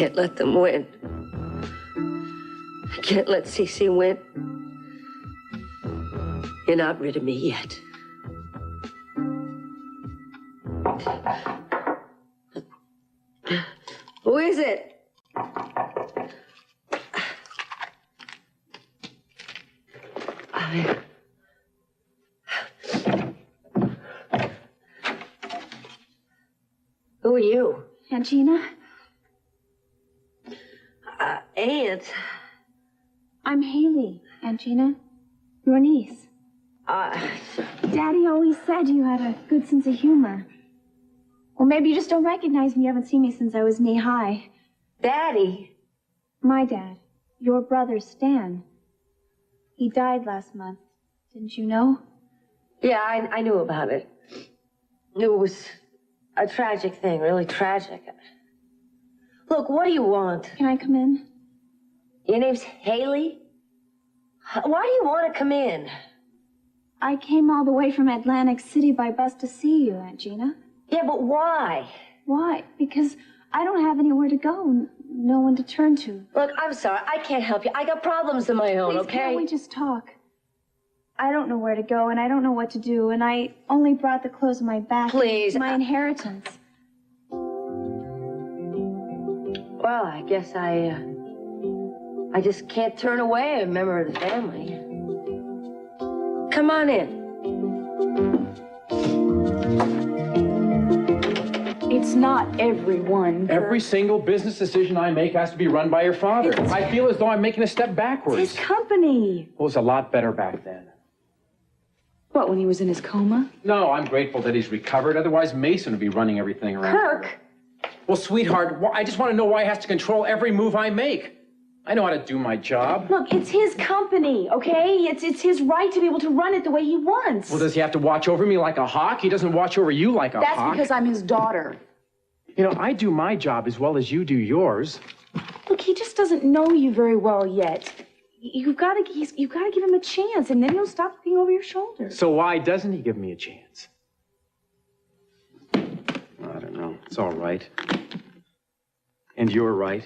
can't let them win. I can't let Cece win. You're not rid of me yet. Who is it? Who are you? Aunt Gina? Aunt? I'm Hayley, Aunt Gina. Your niece. Daddy always said you had a good sense of humor. Or maybe you just don't recognize me. You haven't seen me since I was knee-high. Daddy? My dad. Your brother, Stan. He died last month. Didn't you know? Yeah, I knew about it. It was a tragic thing, really tragic. Look, what do you want? Can I come in? Your name's Hayley? Why do you want to come in? I came all the way from Atlantic City by bus to see you, Aunt Gina. Yeah, but why? Why? Because I don't have anywhere to go, no one to turn to. Look, I'm sorry, I can't help you. I got problems of my own, Please, okay? can't we just talk? I don't know where to go, and I don't know what to do, and I only brought the clothes on my back. Please. My inheritance. Well, I guess I just can't turn away a member of the family. Come on in. It's not everyone. Kirk. Every single business decision I make has to be run by your father. I feel as though I'm making a step backwards. It's his company. It was a lot better back then. What, when he was in his coma? No, I'm grateful that he's recovered. Otherwise, Mason would be running everything around. Kirk! Well, sweetheart, I just want to know why he has to control every move I make. I know how to do my job. Look, it's his company, okay? It's his right to be able to run it the way he wants. Well, does he have to watch over me like a hawk? He doesn't watch over you like a hawk. That's because I'm his daughter. You know, I do my job as well as you do yours. Look, he just doesn't know you very well yet. You've got to give him a chance, and then he'll stop looking over your shoulder. So why doesn't he give me a chance? I don't know. It's all right. And you're right.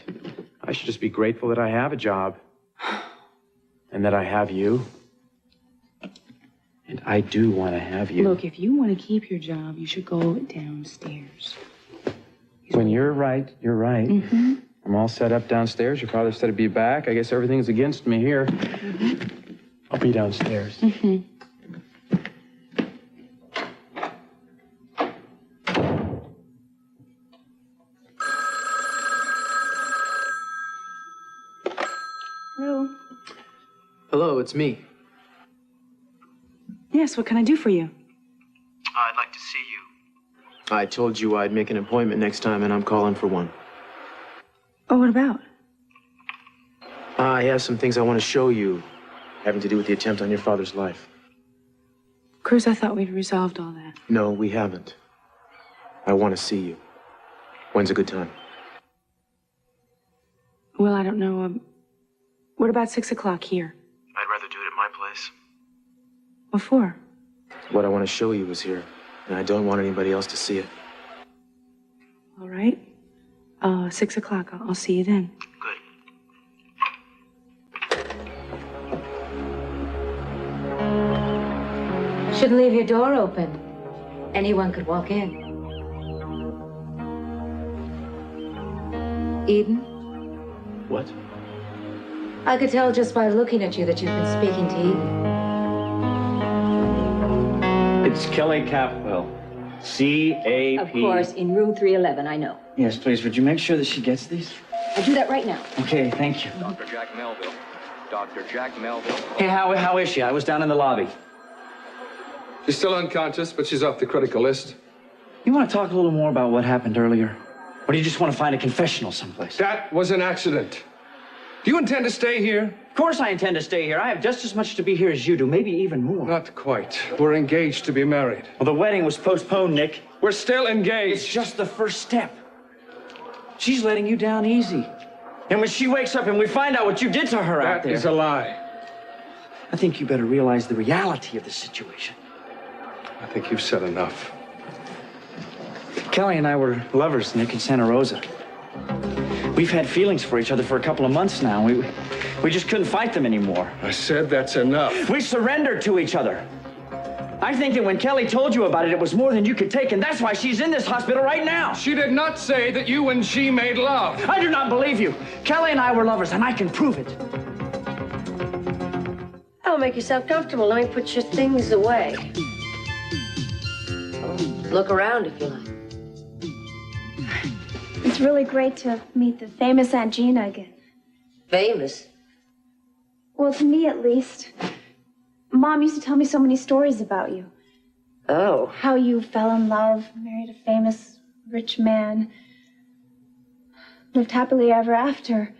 I should just be grateful that I have a job. And that I have you. And I do want to have you. Look, if you want to keep your job, you should go downstairs. When you're right, you're right. Mm-hmm. I'm all set up downstairs. Your father said to be back. I guess everything's against me here. Mm-hmm. I'll be downstairs. Mm-hmm. Hello? Hello, it's me. Yes, what can I do for you? I'd like to see you. I told you I'd make an appointment next time, and I'm calling for one. Oh, what about? I have some things I want to show you, having to do with the attempt on your father's life. Cruz, I thought we'd resolved all that. No, we haven't. I want to see you. When's a good time? Well, I don't know. What about 6 o'clock here? I'd rather do it at my place. What for? What I want to show you is here, and I don't want anybody else to see it. All right. 6 o'clock. I'll see you then. Good. Shouldn't leave your door open. Anyone could walk in. Eden? What? I could tell just by looking at you that you've been speaking to Eden. It's Kelly Capwell. C-A-P. Of course, in room 311, I know. Yes, please. Would you make sure that she gets these? I'll do that right now. Okay, thank you. Dr. Jack Melville. Dr. Jack Melville. Hey, how is she? I was down in the lobby. She's still unconscious, but she's off the critical list. You want to talk a little more about what happened earlier? Or do you just want to find a confessional someplace? That was an accident. Do you intend to stay here? Of course I intend to stay here. I have just as much to be here as you do, maybe even more. Not quite. We're engaged to be married. Well, the wedding was postponed, Nick. We're still engaged. It's just the first step. She's letting you down easy. And when she wakes up and we find out what you did to her out there... That is a lie. I think you better realize the reality of the situation. I think you've said enough. Kelly and I were lovers, Nick, in Santa Rosa. We've had feelings for each other for a couple of months now. We just couldn't fight them anymore. I said that's enough. We surrendered to each other. I think that when Kelly told you about it, it was more than you could take, and that's why she's in this hospital right now. She did not say that you and she made love. I do not believe you. Kelly and I were lovers, and I can prove it. Oh, make yourself comfortable. Let me put your things away. Look around if you like. It's really great to meet the famous Aunt Gina again. Famous? Well, to me at least. Mom used to tell me so many stories about you. Oh. How you fell in love, married a famous rich man, lived happily ever after.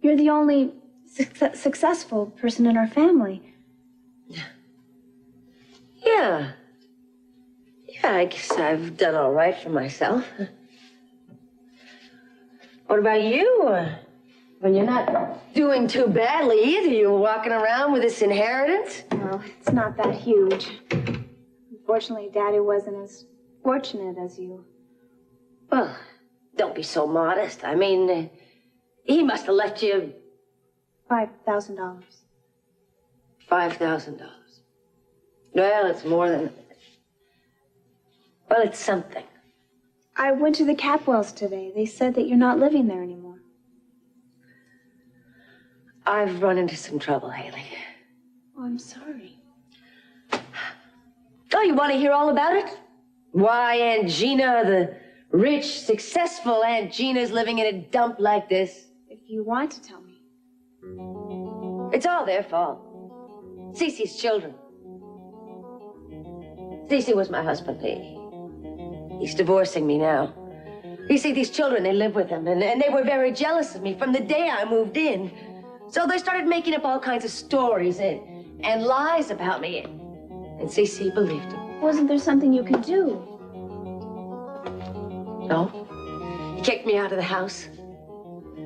You're the only successful person in our family. Yeah. Yeah, I guess I've done all right for myself. What about you? Well, you're not doing too badly either. You're walking around with this inheritance. Well, it's not that huge. Unfortunately, Daddy wasn't as fortunate as you. Well, don't be so modest. I mean, he must have left you... $5,000. $5,000. Well, it's more than... Well, it's something. I went to the Capwells today. They said that you're not living there anymore. I've run into some trouble, Hayley. Oh, I'm sorry. Oh, you want to hear all about it? Why Aunt Gina, the rich, successful Aunt Gina's living in a dump like this? If you want to tell me. It's all their fault. Cece's children. Cece was my husband. He's divorcing me now. You see, these children, they live with him, and they were very jealous of me from the day I moved in. So they started making up all kinds of stories and lies about me. And Cece believed them. Wasn't there something you could do? No. He kicked me out of the house.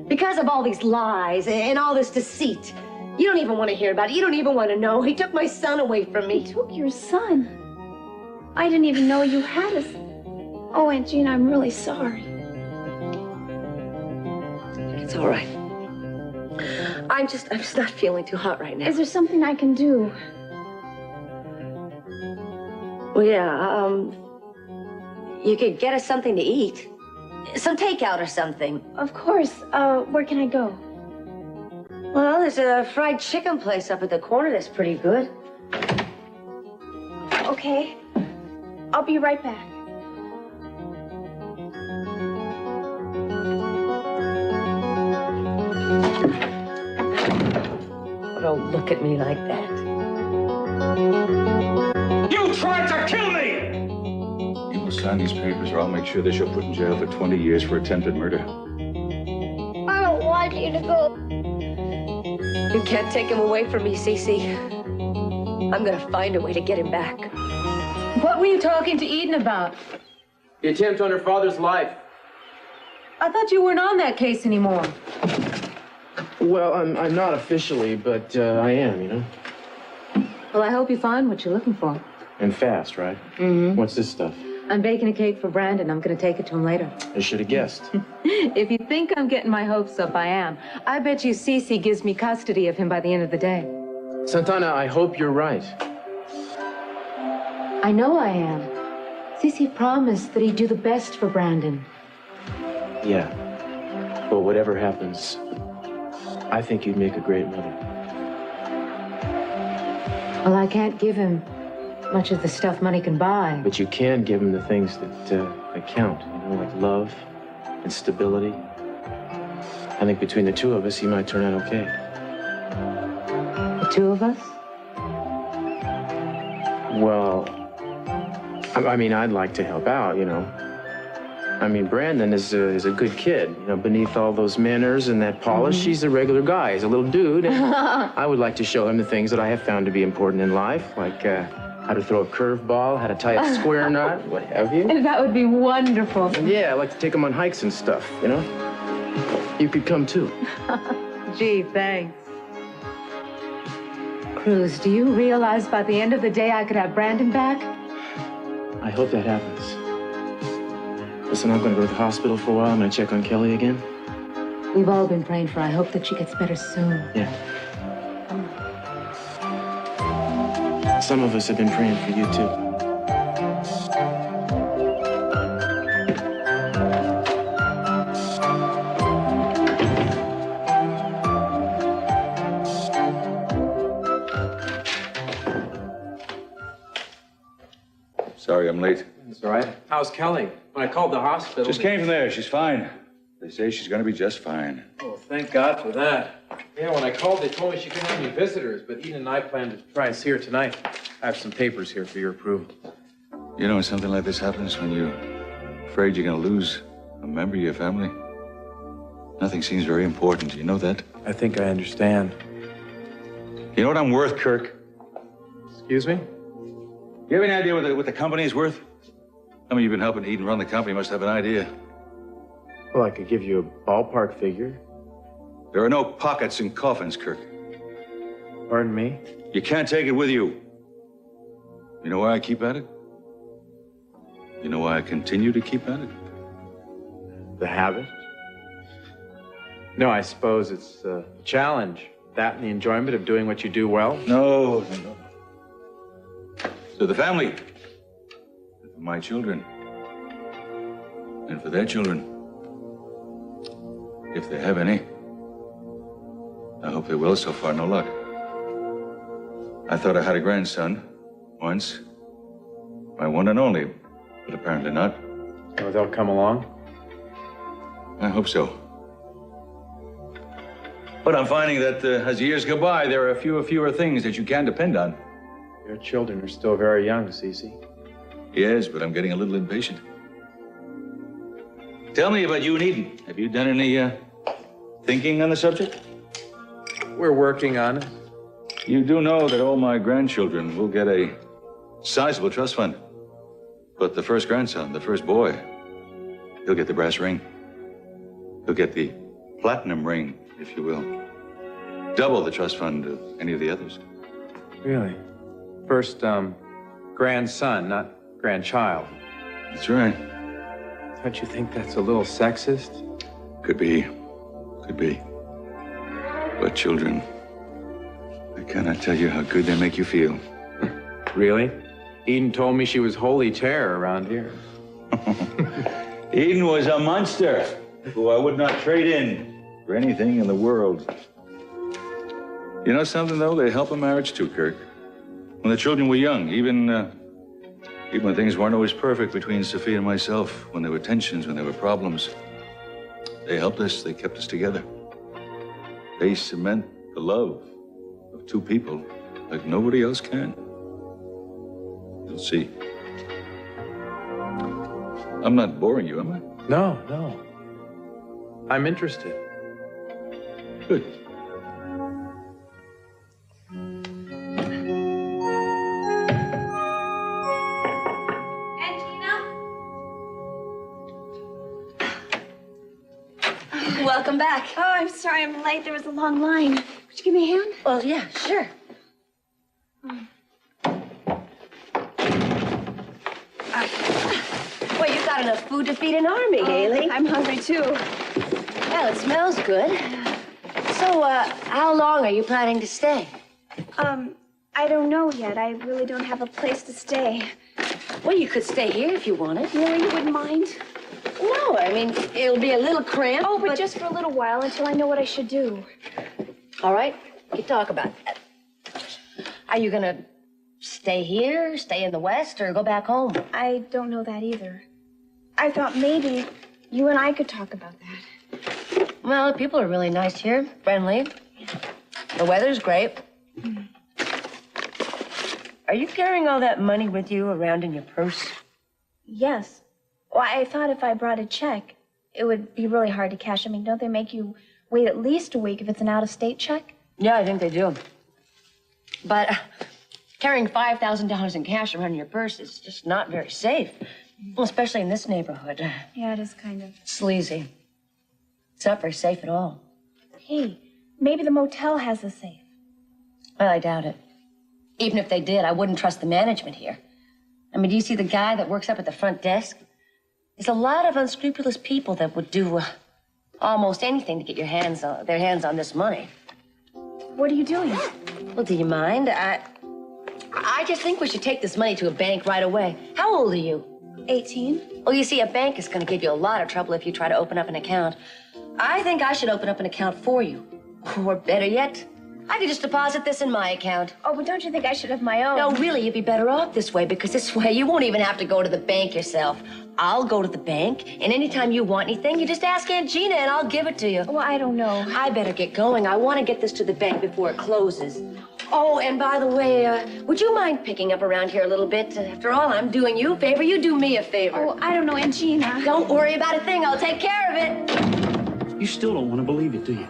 Because of all these lies and all this deceit. You don't even want to hear about it. You don't even want to know. He took my son away from me. He took your son? I didn't even know you had a son. Oh, Aunt Gina, I'm really sorry. It's all right. I'm just not feeling too hot right now. Is there something I can do? Well, yeah, you could get us something to eat. Some takeout or something. Of course. Where can I go? Well, there's a fried chicken place up at the corner that's pretty good. Okay. I'll be right back. Don't look at me like that. You tried to kill me! You will sign these papers or I'll make sure that you're put in jail for 20 years for attempted murder. I don't want you to go. You can't take him away from me, Cece. I'm gonna find a way to get him back. What were you talking to Eden about? The attempt on her father's life. I thought you weren't on that case anymore. Well, I'm not officially, but I am, you know. Well, I hope you find what you're looking for. And fast, right? Mm-hmm. What's this stuff? I'm baking a cake for Brandon. I'm going to take it to him later. I should have guessed. If you think I'm getting my hopes up, I am. I bet you Cece gives me custody of him by the end of the day. Santana, I hope you're right. I know I am. Cece promised that he'd do the best for Brandon. Yeah. But whatever happens, I think you'd make a great mother. Well, I can't give him much of the stuff money can buy. But you can give him the things that count, you know, like love and stability. I think between the two of us, he might turn out okay. The two of us? Well, I mean, I'd like to help out, you know. I mean, Brandon is a good kid, you know, beneath all those manners and that polish. Mm-hmm. He's a regular guy. He's a little dude. And I would like to show him the things that I have found to be important in life, like how to throw a curveball, how to tie a square knot, what have you. That would be wonderful. And yeah, I like to take him on hikes and stuff, you know. You could come too. Gee, thanks. Cruz, do you realize by the end of the day I could have Brandon back? I hope that happens. Listen, I'm going to go to the hospital for a while. I'm going to check on Kelly again. We've all been praying for her. I hope that she gets better soon. Yeah. Some of us have been praying for you, too. Sorry I'm late. It's all right. How's Kelly? When I called the hospital... Just came from there. She's fine. They say she's going to be just fine. Oh, thank God for that. Yeah, when I called, they told me she couldn't have any visitors, but Eden and I plan to try and see her tonight. I have some papers here for your approval. You know, when something like this happens, when you're afraid you're going to lose a member of your family, nothing seems very important. You know that? I think I understand. You know what I'm worth, Kirk? Excuse me? You have any idea what the company is worth? I mean, you've been helping Eden run the company. You must have an idea. Well, I could give you a ballpark figure. There are no pockets in coffins, Kirk. Pardon me? You can't take it with you. You know why I keep at it? You know why I continue to keep at it? The habit? No, I suppose it's a challenge. That and the enjoyment of doing what you do well. No. So the family, and for my children, and for their children, if they have any. I hope they will. So far, no luck. I thought I had a grandson once, my one and only, but apparently not. Oh, they'll come along? I hope so. But I'm finding that as years go by, there are fewer things that you can depend on. Your children are still very young, Cece. Yes, but I'm getting a little impatient. Tell me about you and Eden. Have you done any thinking on the subject? We're working on it. You do know that all my grandchildren will get a sizable trust fund. But the first grandson, the first boy, he'll get the brass ring. He'll get the platinum ring, if you will. Double the trust fund of any of the others. Really? First, grandson, not grandchild. That's right. Don't you think that's a little sexist? Could be. But children, I cannot tell you how good they make you feel. Really? Eden told me she was holy terror around here. Eden was a monster who I would not trade in for anything in the world. You know something, though? They help a marriage too, Kirk. When the children were young, even when things weren't always perfect between Sophia and myself, when there were tensions, when there were problems, they helped us, they kept us together. They cement the love of two people like nobody else can. You'll see. I'm not boring you, am I? No. I'm interested. Good. Welcome back. Oh, I'm sorry I'm late. There was a long line. Could you give me a hand? Well, yeah, sure. Well, you got enough food to feed an army, Hayley. I'm hungry, too. Well, it smells good. So, how long are you planning to stay? I don't know yet. I really don't have a place to stay. Well, you could stay here if you wanted. Really? You wouldn't mind? No, I mean, it'll be a little cramped. Oh, but just for a little while until I know what I should do. All right, we can talk about that. Are you gonna stay here, stay in the West, or go back home? I don't know that either. I thought maybe you and I could talk about that. Well, the people are really nice here, friendly. The weather's great. Are you carrying all that money with you around in your purse? Yes. Well, I thought if I brought a check, it would be really hard to cash. I mean, don't they make you wait at least a week if it's an out-of-state check? Yeah, I think they do. But carrying $5,000 in cash around in your purse is just not very safe, well, especially in this neighborhood. Yeah, it is kind of Sleazy. It's not very safe at all. Hey, maybe the motel has a safe. Well, I doubt it. Even if they did, I wouldn't trust the management here. I mean, do you see the guy that works up at the front desk? There's a lot of unscrupulous people that would do almost anything to get their hands on this money. What are you doing? Well, do you mind? I just think we should take this money to a bank right away. How old are you? 18. Well, you see, a bank is going to give you a lot of trouble if you try to open up an account. I think I should open up an account for you. Or better yet, I could just deposit this in my account. Oh, but don't you think I should have my own? No, really, you'd be better off this way, because this way you won't even have to go to the bank yourself. I'll go to the bank, and anytime you want anything, you just ask Aunt Gina, and I'll give it to you. Well, I don't know. I better get going. I want to get this to the bank before it closes. Oh, and by the way, would you mind picking up around here a little bit? After all, I'm doing you a favor. You do me a favor. Oh, I don't know, Aunt Gina. Don't worry about a thing. I'll take care of it. You still don't want to believe it, do you?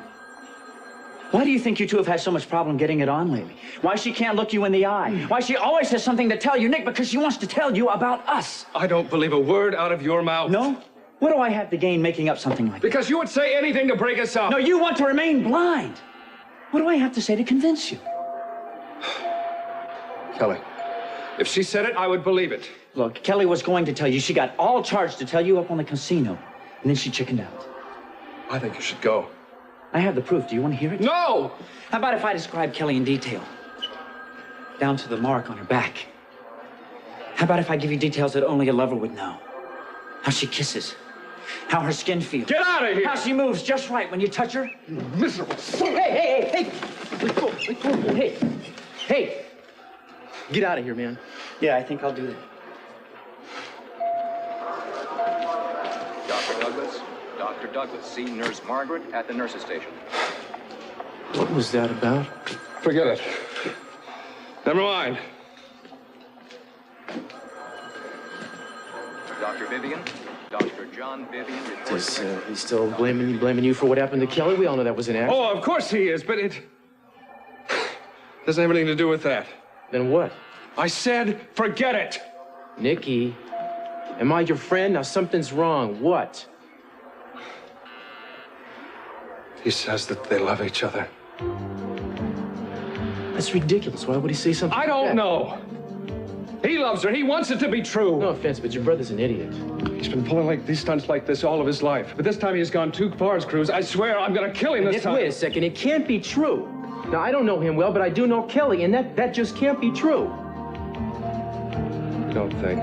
Why do you think you two have had so much problem getting it on lately? Why she can't look you in the eye? Why she always has something to tell you, Nick? Because she wants to tell you about us. I don't believe a word out of your mouth. No? What do I have to gain making up something like that? Because you would say anything to break us up. No, you want to remain blind. What do I have to say to convince you? Kelly, if she said it, I would believe it. Look, Kelly was going to tell you. She got all charged to tell you up on the casino. And then she chickened out. I think you should go. I have the proof. Do you want to hear it? No! How about if I describe Kelly in detail? Down to the mark on her back. How about if I give you details that only a lover would know? How she kisses. How her skin feels. Get out of here! How she moves just right when you touch her. Miserable. Hey! Let go. Hey! Get out of here, man. Yeah, I think I'll do that. Dr. Douglas, see Nurse Margaret at the nurse's station. What was that about? Forget it. Never mind. Dr. Vivian, Dr. John Vivian reports... He's still blaming you for what happened to Kelly? We all know that was an accident. Oh, of course he is, but it doesn't have anything to do with that. Then what? I said, forget it. Nikki, am I your friend? Now something's wrong. What? He says that they love each other. That's ridiculous. Why would he say something I like don't that? know. He loves her. He wants it to be true. No offense, but your brother's an idiot. He's been pulling like these stunts like this all of his life. But this time he has gone too far, Cruz. I swear I'm going to kill him this time. Wait a second. It can't be true. Now, I don't know him well, but I do know Kelly, and that just can't be true. You don't think?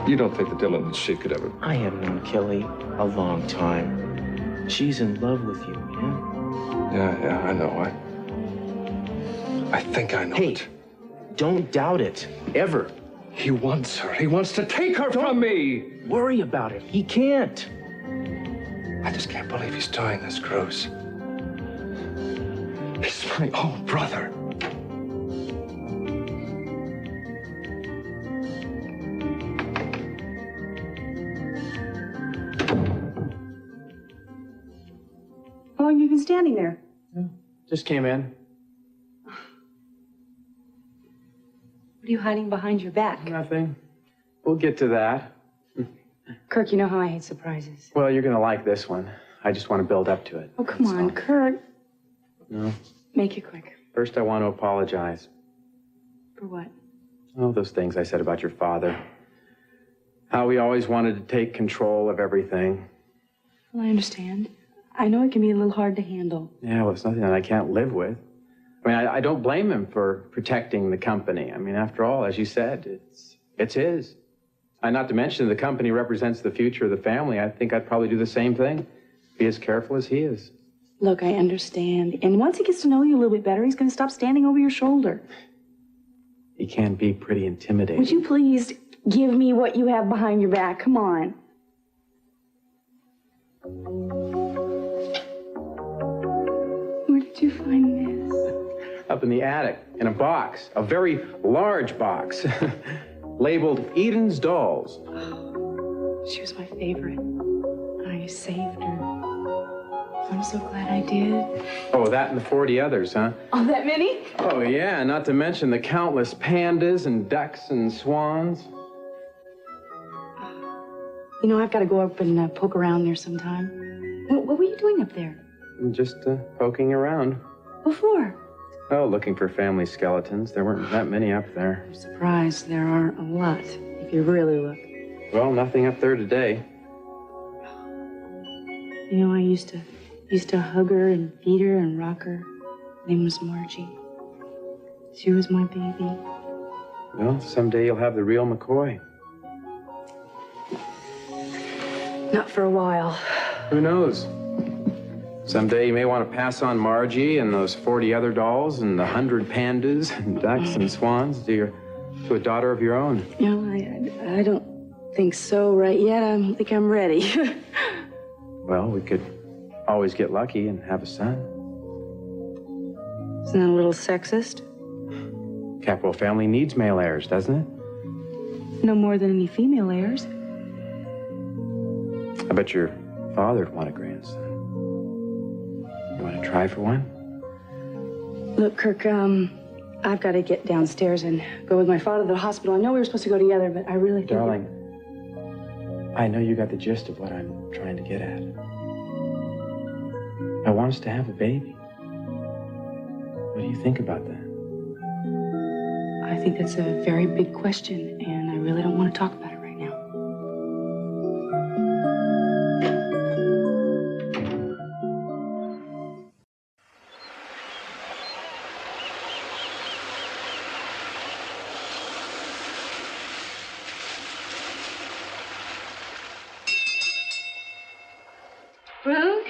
You don't think that Dylan and she could ever... I have known Kelly a long time. She's in love with you, man. Yeah, I know. I think I know it. Don't doubt it. Ever. He wants her. He wants to take her from me. Worry about it. He can't. I just can't believe he's doing this, Cruz. He's my own brother. How long have you been standing there? Just came in. What are you hiding behind your back? Nothing. We'll get to that. Kirk, you know how I hate surprises. Well, you're gonna like this one. I just want to build up to it. Oh, come on, Kirk. No. Make it quick. First, I want to apologize. For what? Oh, those things I said about your father. How he always wanted to take control of everything. Well, I understand. I know it can be a little hard to handle. Yeah, well, it's nothing that I can't live with. I mean, I don't blame him for protecting the company. I mean, after all, as you said, it's his. And not to mention the company represents the future of the family. I think I'd probably do the same thing. Be as careful as he is. Look, I understand. And once he gets to know you a little bit better, he's going to stop standing over your shoulder. He can be pretty intimidating. Would you please give me what you have behind your back? Come on. Where did you find this? Up in the attic, in a box, a very large box, labeled Eden's Dolls. She was my favorite. I saved her. I'm so glad I did. Oh, that and the 40 others, huh? Oh, that many? Oh, yeah, not to mention the countless pandas and ducks and swans. You know, I've got to go up and poke around there sometime. What were you doing up there? Just poking around. Before? Oh, looking for family skeletons. There weren't that many up there. I'm surprised there aren't a lot, if you really look. Well, nothing up there today. You know, I used to hug her and feed her and rock her. Her name was Margie. She was my baby. Well, someday you'll have the real McCoy. Not for a while. Who knows? Someday you may want to pass on Margie and those 40 other dolls and the 100 pandas and ducks and swans to a daughter of your own. No, I don't think so right yet. I don't think I'm ready. Well, we could always get lucky and have a son. Isn't that a little sexist? Capital family needs male heirs, doesn't it? No more than any female heirs. I bet your father'd want a grandson. You want to try for one? Look, Kirk, I've got to get downstairs and go with my father to the hospital. I know we were supposed to go together, but I really think... Darling, I know you got the gist of what I'm trying to get at. I want us to have a baby. What do you think about that? I think that's a very big question, and I really don't want to talk about it right now. Cruz?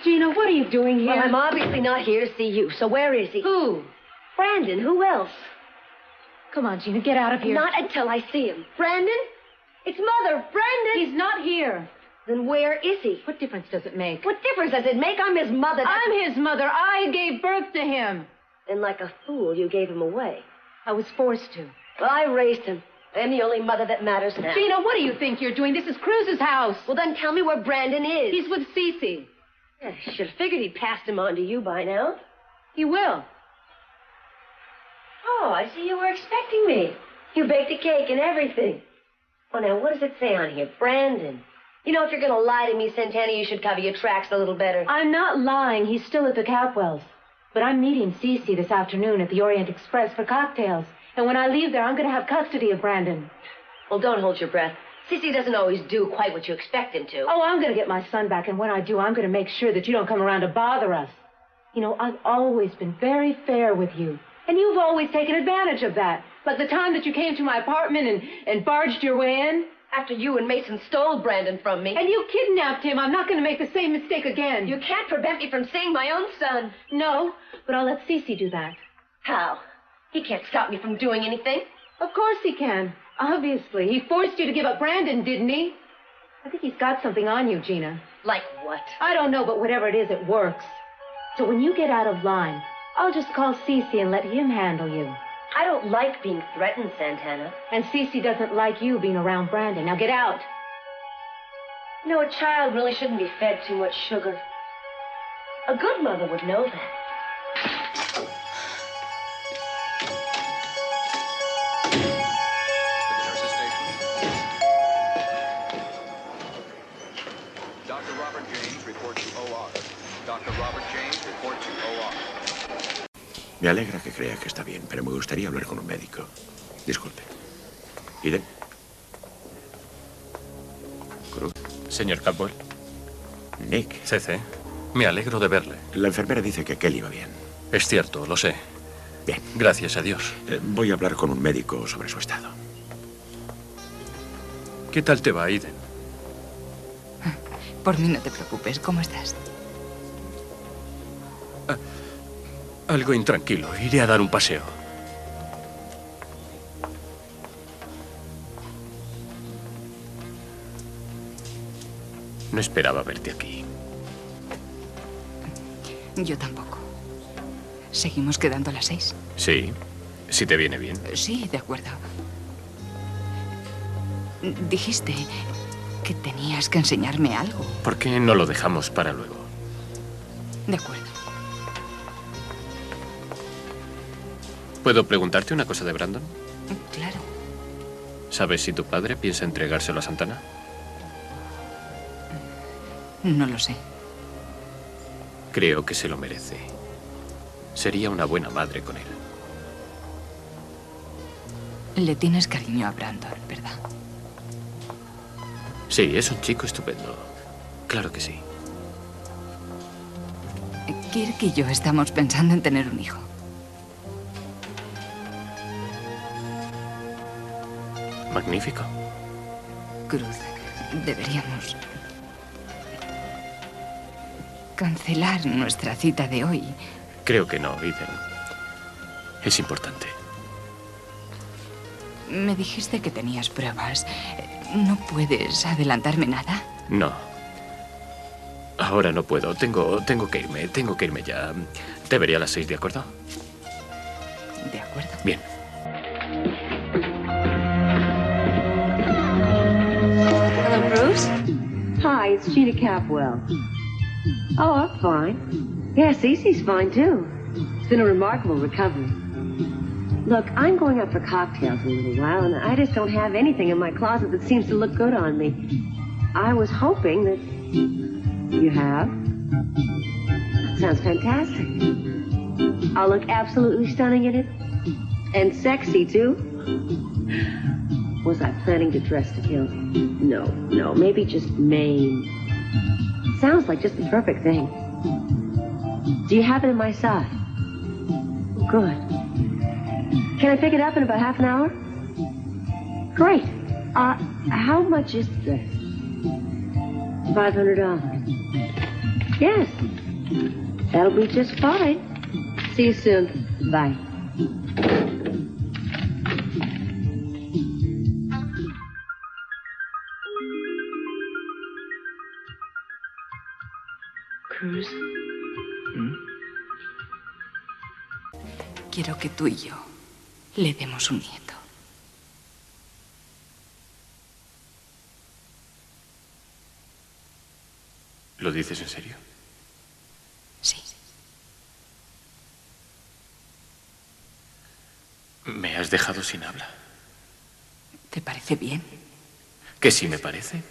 Gina, what are you doing here? Well, I'm obviously not here to see you, so where is he? Who? Brandon, who else? Come on, Gina, get out of here. Not until I see him. Brandon? It's Mother! Brandon! He's not here. Then where is he? What difference does it make? What difference does it make? I'm his mother. I'm his mother. I gave birth to him. And like a fool, you gave him away. I was forced to. Well, I raised him. I'm the only mother that matters now. Gina, what do you think you're doing? This is Cruz's house. Well, then tell me where Brandon is. He's with Cece. I should have figured he'd passed him on to you by now. He will. Oh, I see you were expecting me. You baked a cake and everything. Oh, now, what does it say on here? Brandon. You know, if you're going to lie to me, Santana, you should cover your tracks a little better. I'm not lying. He's still at the Capwells. But I'm meeting Cece this afternoon at the Orient Express for cocktails. And when I leave there, I'm going to have custody of Brandon. Well, don't hold your breath. Cece doesn't always do quite what you expect him to. Oh, I'm going to get my son back, and when I do, I'm going to make sure that you don't come around to bother us. You know, I've always been very fair with you, and you've always taken advantage of that. Like the time that you came to my apartment and barged your way in. After you and Mason stole Brandon from me. And you kidnapped him. I'm not going to make the same mistake again. You can't prevent me from seeing my own son. No, but I'll let Cece do that. How? He can't stop me from doing anything. Of course he can. Obviously. He forced you to give up Brandon, didn't he? I think he's got something on you, Gina. Like what? I don't know, but whatever it is, it works. So when you get out of line, I'll just call Cece and let him handle you. I don't like being threatened, Santana. And Cece doesn't like you being around Brandon. Now get out. You know, a child really shouldn't be fed too much sugar. A good mother would know that. Dr. Robert James, report to OR. Dr. Robert James, report to OR. Me alegra que crea que está bien, pero me gustaría hablar con un médico. Disculpe. ¿Iden? Cruz. Señor Capwell. Nick. CC. Me alegro de verle. La enfermera dice que Kelly va bien. Es cierto, lo sé. Bien. Gracias a Dios. Voy a hablar con un médico sobre su estado. ¿Qué tal te va, Eden? Por mí no te preocupes. ¿Cómo estás? Algo intranquilo. Iré a dar un paseo. No esperaba verte aquí. Yo tampoco. ¿Seguimos quedando a las 6? Sí, si te viene bien. Sí, de acuerdo. Dijiste que tenías que enseñarme algo. ¿Por qué no lo dejamos para luego? De acuerdo. ¿Puedo preguntarte una cosa de Brandon? Claro. ¿Sabes si tu padre piensa entregárselo a Santana? No lo sé. Creo que se lo merece. Sería una buena madre con él. Le tienes cariño a Brandon, ¿verdad? Sí, es un chico estupendo. Claro que sí. Kirk y yo estamos pensando en tener un hijo. Magnífico. Cruz, deberíamos cancelar nuestra cita de hoy. Creo que no, Ethan. Es importante. Me dijiste que tenías pruebas. ¿No puedes adelantarme nada? No. Ahora no puedo. Tengo que irme ya. Te veré a las 6, ¿de acuerdo? De acuerdo. Bien. Hello, Cruz. Hi, it's Gina Capwell. Oh, I'm fine. Yeah, Cece's fine, too. It's been a remarkable recovery. Look, I'm going out for cocktails in a little while, and I just don't have anything in my closet that seems to look good on me. I was hoping that... You have? That sounds fantastic. I'll look absolutely stunning in it. And sexy, too. Was I planning to dress to kill? No, maybe just main. Sounds like just the perfect thing. Do you have it in my size? Good. Can I pick it up in about half an hour? Great. How much is the dress? $500. Yes. That'll be just fine. See you soon. Bye. Cruz. Quiero que tú y yo le demos un nieto. ¿Lo dices en serio? Sí. Me has dejado sin habla. ¿Te parece bien? ¿Que sí me parece?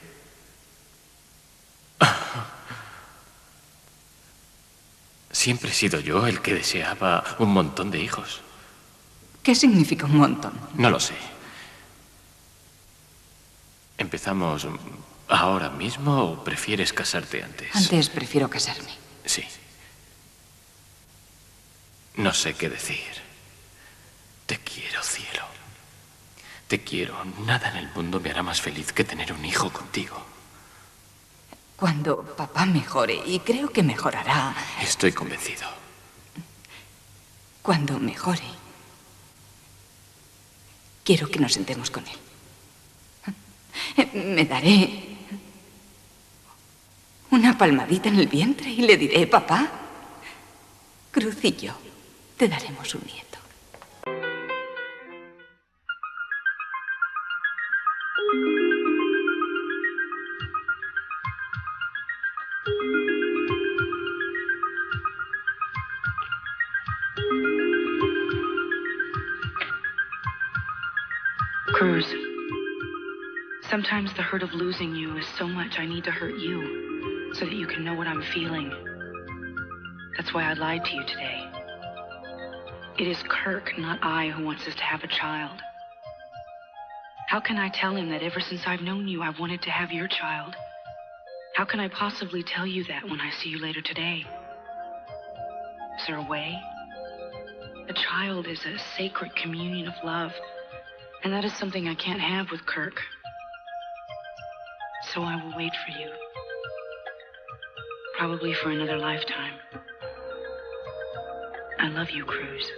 Siempre he sido yo el que deseaba un montón de hijos. ¿Qué significa un montón? No lo sé. ¿Empezamos ahora mismo o prefieres casarte antes? Antes prefiero casarme. Sí. No sé qué decir. Te quiero, cielo. Te quiero. Nada en el mundo me hará más feliz que tener un hijo contigo. Cuando papá mejore, y creo que mejorará. Estoy convencido. Cuando mejore, quiero que nos sentemos con él. Me daré una palmadita en el vientre y le diré, papá, Cruz y yo te daremos un nieto. Cruz, sometimes the hurt of losing you is so much I need to hurt you so that you can know what I'm feeling. That's why I lied to you today. It is Kirk, not I, who wants us to have a child. How can I tell him that ever since I've known you, I've wanted to have your child? How can I possibly tell you that when I see you later today? Is there a way? A child is a sacred communion of love, and that is something I can't have with Kirk. So I will wait for you. Probably for another lifetime. I love you, Cruz.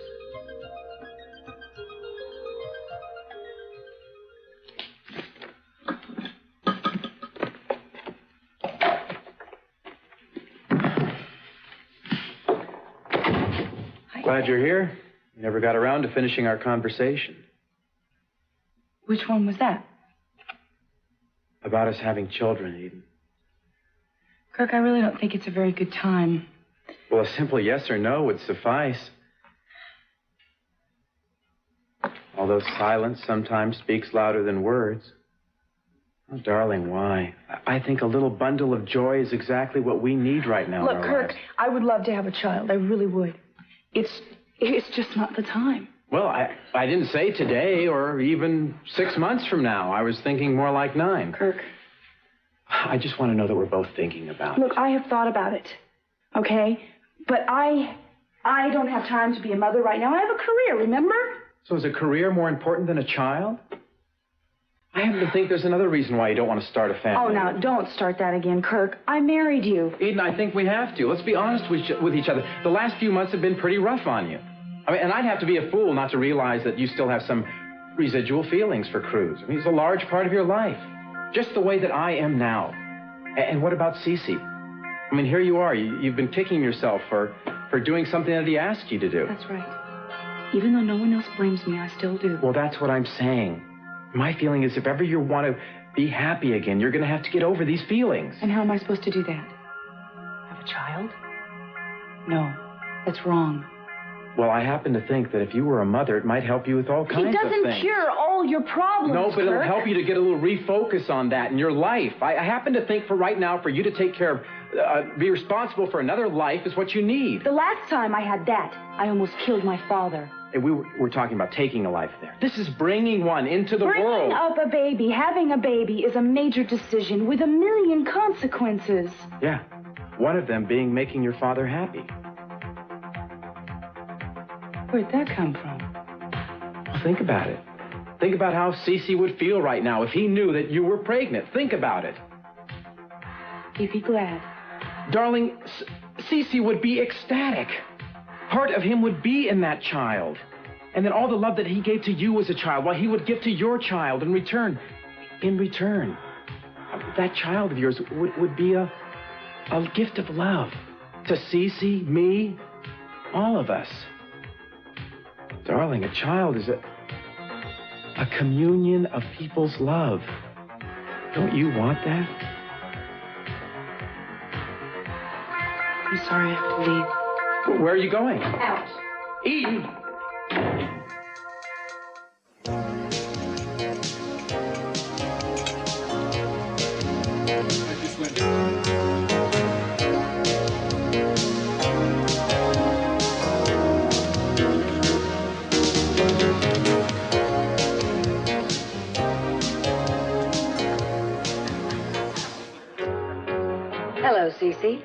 Glad you're here. We never got around to finishing our conversation. Which one was that? About us having children, Eden. Kirk, I really don't think it's a very good time. Well, a simple yes or no would suffice. Although silence sometimes speaks louder than words. Oh, darling, why? I think a little bundle of joy is exactly what we need right now. Look, Kirk, I would love to have a child. I really would. It's just not the time. Well, I didn't say today or even 6 months from now. I was thinking more like 9. Kirk, I just want to know that we're both thinking about it. Look, I have thought about it, okay? But I don't have time to be a mother right now. I have a career, remember? So is a career more important than a child? I happen to think there's another reason why you don't want to start a family. Oh, now, don't start that again, Kirk. I married you. Eden, I think we have to. Let's be honest with each other. The last few months have been pretty rough on you. I mean, and I'd have to be a fool not to realize that you still have some residual feelings for Cruz. I mean, he's a large part of your life, just the way that I am now. And what about Cece? I mean, here you are. You've been kicking yourself for doing something that he asked you to do. That's right. Even though no one else blames me, I still do. Well, that's what I'm saying. My feeling is if ever you want to be happy again, you're going to have to get over these feelings. And how am I supposed to do that? Have a child? No, that's wrong. Well, I happen to think that if you were a mother, it might help you with all kinds of things. It doesn't cure all your problems, No, but it'll Kirk. help you to get a little refocus on that in your life. I happen to think for right now, for you to take care of, be responsible for another life is what you need. The last time I had that, I almost killed my father. And we're talking about taking a life there. This is bringing one into the world. Bringing up a baby, having a baby is a major decision with a million consequences. Yeah, one of them being making your father happy. Where'd that come from? Well, think about it. Think about how Cece would feel right now if he knew that you were pregnant. Think about it. He'd be glad. Darling, Cece would be ecstatic. Part of him would be in that child. And then all the love that he gave to you as a child, well, he would give to your child in return. In return, that child of yours would be a gift of love to Cece, me, all of us. Darling, a child is a communion of people's love. Don't you want that? I'm sorry I have to leave. Where are you going? Out. Eden! Hello, Cece.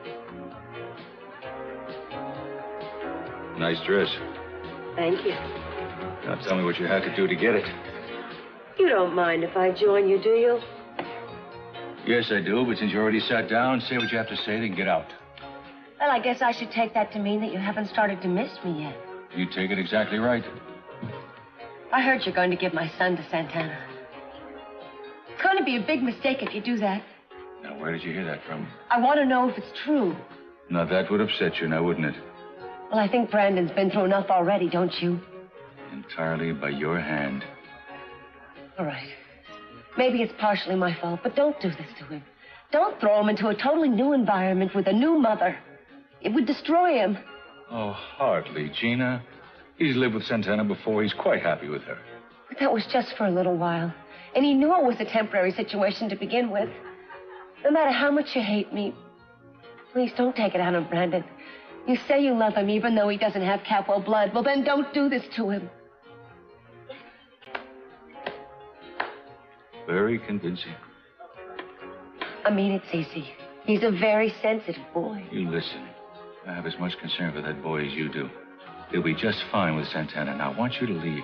Nice dress. Thank you. Now tell me what you had to do to get it. You don't mind if I join you, do you? Yes, I do, but since you already sat down, say what you have to say, then get out. Well, I guess I should take that to mean that you haven't started to miss me yet. You take it exactly right. I heard you're going to give my son to Santana. It's going to be a big mistake if you do that. Now, where did you hear that from? I want to know if it's true. Now, that would upset you, now, wouldn't it? Well, I think Brandon's been through enough already, don't you? Entirely by your hand. All right. Maybe it's partially my fault, but don't do this to him. Don't throw him into a totally new environment with a new mother. It would destroy him. Oh, hardly, Gina. He's lived with Santana before. He's quite happy with her. But that was just for a little while. And he knew it was a temporary situation to begin with. No matter how much you hate me, please don't take it out on Brandon. You say you love him even though he doesn't have Capo blood. Well, then don't do this to him. Very convincing. I mean it, Cece. He's a very sensitive boy. You listen. I have as much concern for that boy as you do. He'll be just fine with Santana. Now, I want you to leave.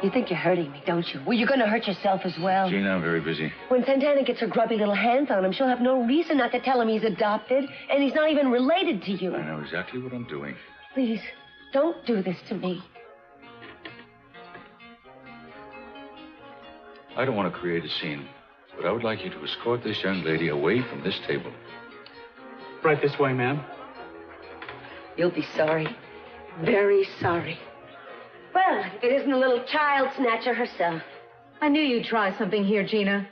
You think you're hurting me, don't you? Well, you're going to hurt yourself as well. Gina, I'm very busy. When Santana gets her grubby little hands on him, she'll have no reason not to tell him he's adopted, and he's not even related to you. I know exactly what I'm doing. Please, don't do this to me. I don't want to create a scene, but I would like you to escort this young lady away from this table. Right this way, ma'am. You'll be sorry. Very sorry. Well, if it isn't a little child snatcher herself. I knew you'd try something here, Gina.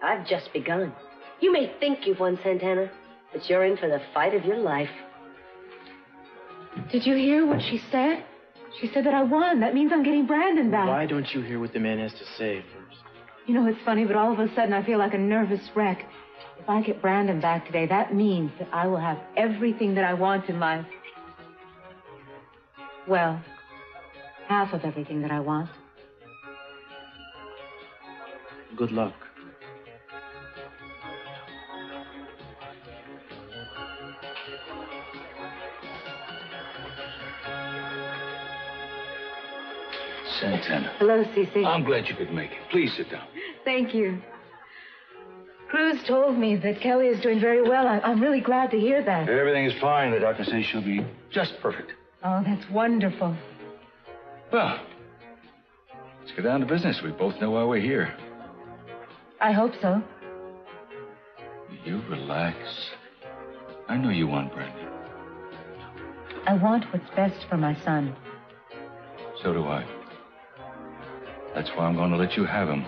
I've just begun. You may think you've won, Santana, but you're in for the fight of your life. Did you hear what she said? She said that I won. That means I'm getting Brandon back. Why don't you hear what the man has to say first? You know, it's funny, but all of a sudden I feel like a nervous wreck. If I get Brandon back today, that means that I will have everything that I want in life. Well, half of everything that I want. Good luck. Santana. Hello, Cece. I'm glad you could make it. Please sit down. Thank you. Cruz told me that Kelly is doing very well. I'm really glad to hear that. Everything is fine. The doctor says she'll be just perfect. Oh, that's wonderful. Well, let's get down to business. We both know why we're here. I hope so. You relax. I know you want Brandon. I want what's best for my son. So do I. That's why I'm going to let you have him.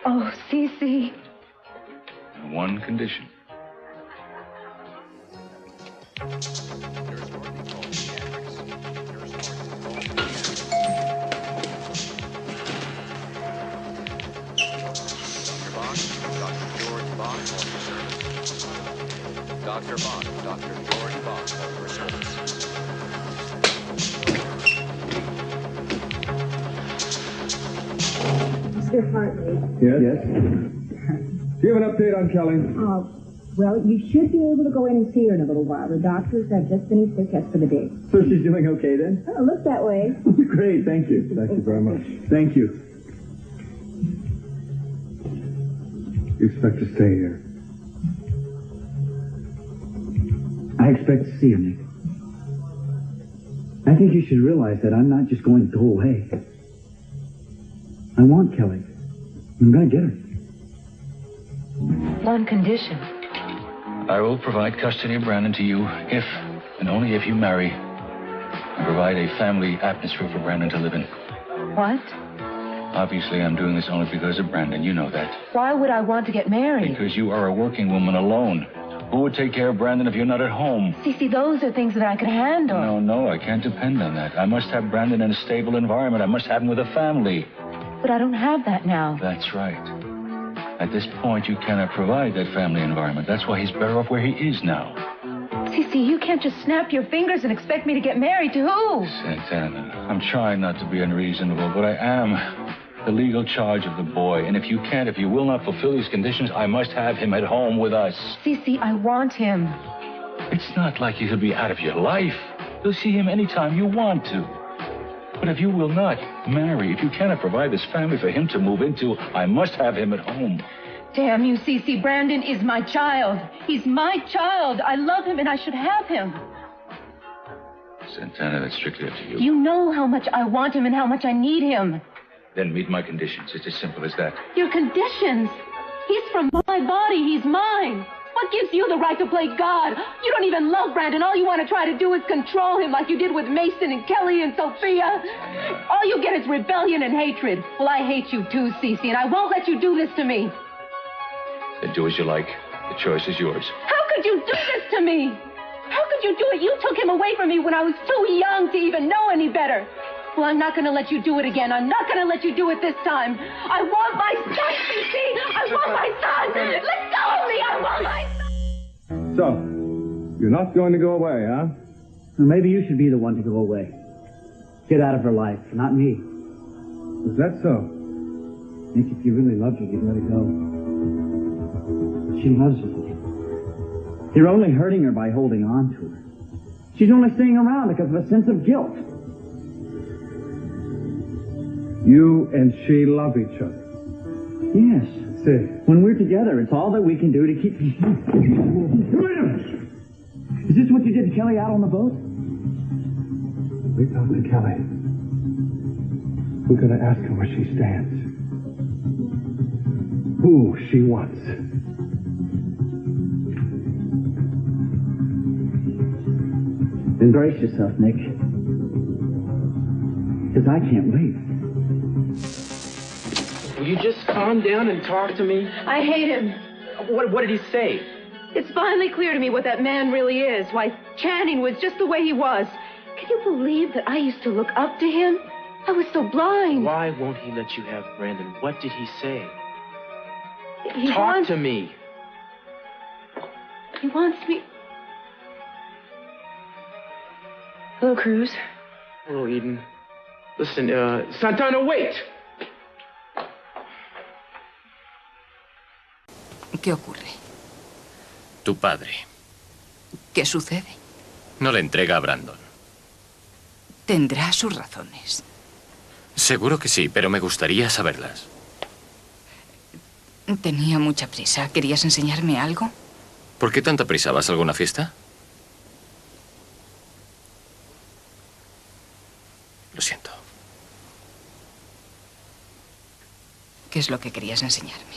Oh, Cece. On one condition. Dr. Bond, Dr. George Bond, for service. Mr. Hartley. Yes? Do you have an update on Kelly? Well, you should be able to go in and see her in a little while. The doctors have just finished their test for the day. So she's doing okay then? Oh, look that way. Great, thank you. Thank you very much. Thank you. You expect to stay here? I expect to see her, Nick. I think you should realize that I'm not just going to go away. I want Kelly. I'm going to get her. One condition. I will provide custody of Brandon to you if, and only if you marry, and provide a family atmosphere for Brandon to live in. What? Obviously, I'm doing this only because of Brandon. You know that. Why would I want to get married? Because you are a working woman alone. Who would take care of Brandon if you're not at home? Cece, those are things that I could handle. No, I can't depend on that. I must have Brandon in a stable environment. I must have him with a family. But I don't have that now. That's right. At this point, you cannot provide that family environment. That's why he's better off where he is now. Cece, you can't just snap your fingers and expect me to get married to who? Santana, I'm trying not to be unreasonable, but I am the legal charge of the boy. And if you will not fulfill these conditions, I must have him at home with us. Cece, I want him. It's not like he'll be out of your life. You'll see him anytime you want to. But if you will not marry, if you cannot provide this family for him to move into, I must have him at home. Damn you, Cece. Brandon is my child. He's my child. I love him and I should have him. Santana, that's strictly up to you. You know how much I want him and how much I need him. Then meet my conditions. It's as simple as that. Your conditions? He's from my body. He's mine. What gives you the right to play God? You don't even love Brandon. All you want to try to do is control him like you did with Mason and Kelly and Sophia. All you get is rebellion and hatred. Well, I hate you too, Cece, and I won't let you do this to me. Then do as you like. The choice is yours. How could you do this to me? How could you do it? You took him away from me when I was too young to even know any better. Well, I'm not going to let you do it again. I'm not going to let you do it this time. I want my son, Cece. I want my son. Let go of me. I want my son. So, you're not going to go away, huh? Well, maybe you should be the one to go away. Get out of her life, not me. Is that so? Nick, if you really loved her, you'd let her go. But she loves you. You're only hurting her by holding on to her. She's only staying around because of a sense of guilt. You and she love each other. Yes. See. When we're together, it's all that we can do to keep... Is this what you did to Kelly out on the boat? We talked to Kelly. We're going to ask her where she stands. Who she wants. Embrace yourself, Nick. Because I can't wait. Will you just calm down and talk to me? I hate him. What did he say? It's finally clear to me what that man really is. Why, Channing was just the way he was. Can you believe that I used to look up to him? I was so blind. Why won't he let you have Brandon? What did he say? Talk to me. He wants me... Hello, Cruz. Hello, Eden. Listen, Santana, wait! ¿Qué ocurre? Tu padre. ¿Qué sucede? No le entrega a Brandon. Tendrá sus razones. Seguro que sí, pero me gustaría saberlas. Tenía mucha prisa. ¿Querías enseñarme algo? ¿Por qué tanta prisa? ¿Vas a alguna fiesta? Lo siento. ¿Qué es lo que querías enseñarme?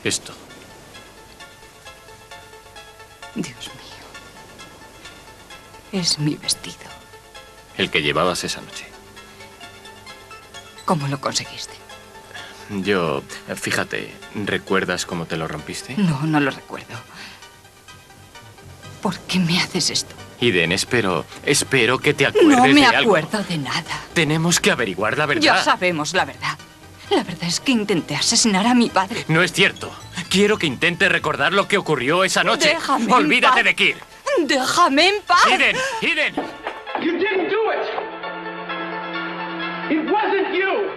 Esto. Dios mío. Es mi vestido. El que llevabas esa noche. ¿Cómo lo conseguiste? Yo... Fíjate, ¿recuerdas cómo te lo rompiste? No, no lo recuerdo. ¿Por qué me haces esto? Eden, espero que te acuerdes de algo. No me acuerdo de nada. Tenemos que averiguar la verdad. Ya sabemos la verdad. La verdad es que intenté asesinar a mi padre. No es cierto. Quiero que intentes recordar lo que ocurrió esa noche. Déjame Olvídate en paz. de Kirk. ¡Déjame en paz! Eden, Eden. You didn't do it! It wasn't you!